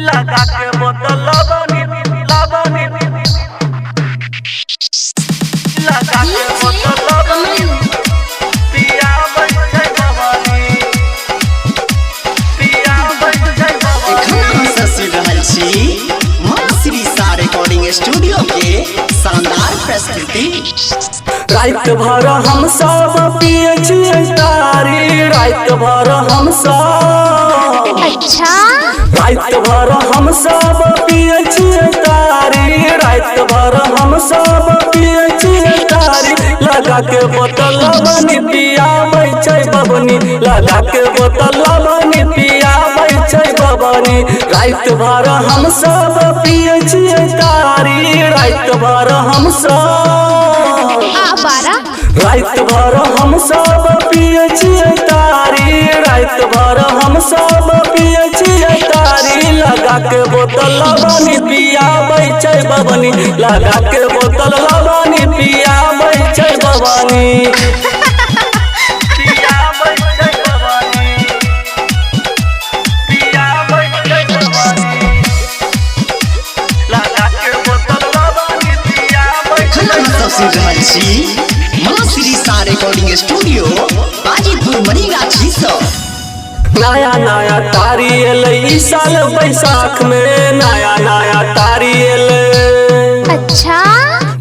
लगा के बोतल लबनी लबनी लगा के बोतल लबनी पिया बन जाए भवानी पिया बन जाए भवानी। सुन रहल छी मां श्री सा रिकॉर्डिंग स्टूडियो के शानदार प्रस्तुति। रात भर हम सब पिए छिए तारी रात भर हम सब अच्छा रात भर हम सब पिए छिए तारी रात भर हम सब पिए छिए तारी लगा के बोतल लबनी पिया छै बबनी लगा के बोतल लबनी पिया छै बबनी। रात भर हम सब पिए छिए तारी रात भर हम सब रात भर हम सब पिए छिए तारी रात भर हम सब पिए छिए तारी लगा के बोतल लबनी पिया छै बबनी लगा के बोतल लबनी पिया छै बबनी पिया छै बबनी पिया छै बबनी लगा के बोतल लबनी पिया सुन रहल छी मां श्री सा रिकॉर्डिंग स्टूडियो हाजीपुर मरीगाछी सब। नया नया तारी एले ई साल बैसाख में नया नया तारी एले अच्छा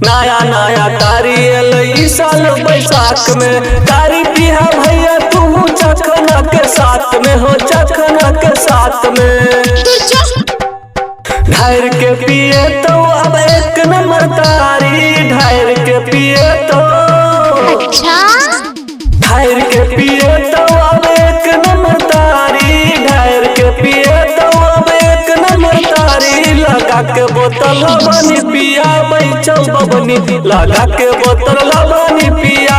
नया नया तारी एले ई साल बैसाख में तारी पिया भैया तू चखना के साथ में हो चखना के साथ में ढार के पिए तो अब एक नंबर तारी ढार के पिए तो अच्छा ढार के पिए तो अब एक नंबर तारी ढार के पिए तो अब एक नंबर तारी लगा के बोतल लबनी पिया छै बबनी लगा के बोतल लबनी पिया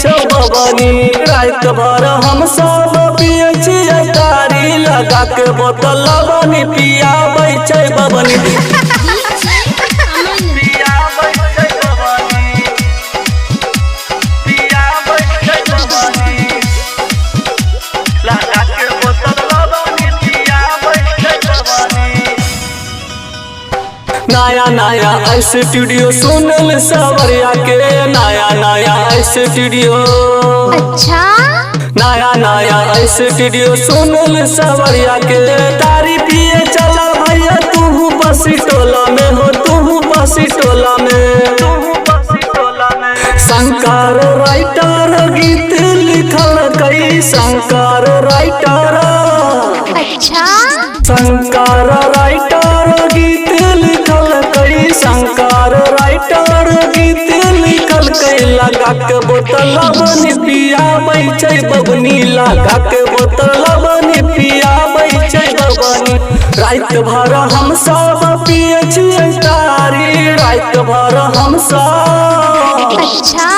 छै बबनी। रात भर हम सब पिए छिए तारी लगा के बोतल लबनी पिया छै बबनी पिया छै बबनी पिया छै बबनी लगा के बोतल लबनी पिया छै बबनी। नया नया स्टूडियो सुनल सवरिया के नया नया स्टूडियो अच्छा नया नया स्टूडियो सुनल सवरिया के तारी पिए चला भैया तू बसी टोला में हो तू बसी टोला में शंकर राइटर गीत लिखल कई शंकर राइटर अच्छा शंकर राइटर गीत लिखल कई शंकर राइटर गीत लिखल कई लगा के बोतल लबनी पिया छै बबनी लगा के बोतल लबनी पिया छै बबनी। रात भर हम सब पिए छिए तारी रात भर हम सब अच्छा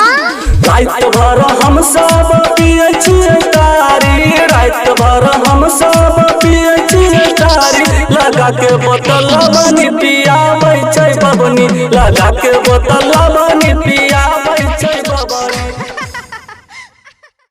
रात भर हम सब पिए छिए तारी रात भर हम सब पिए छिए तारी लगा के बोतल लबनी पिया छै बबनी लगा के बोतल लबनी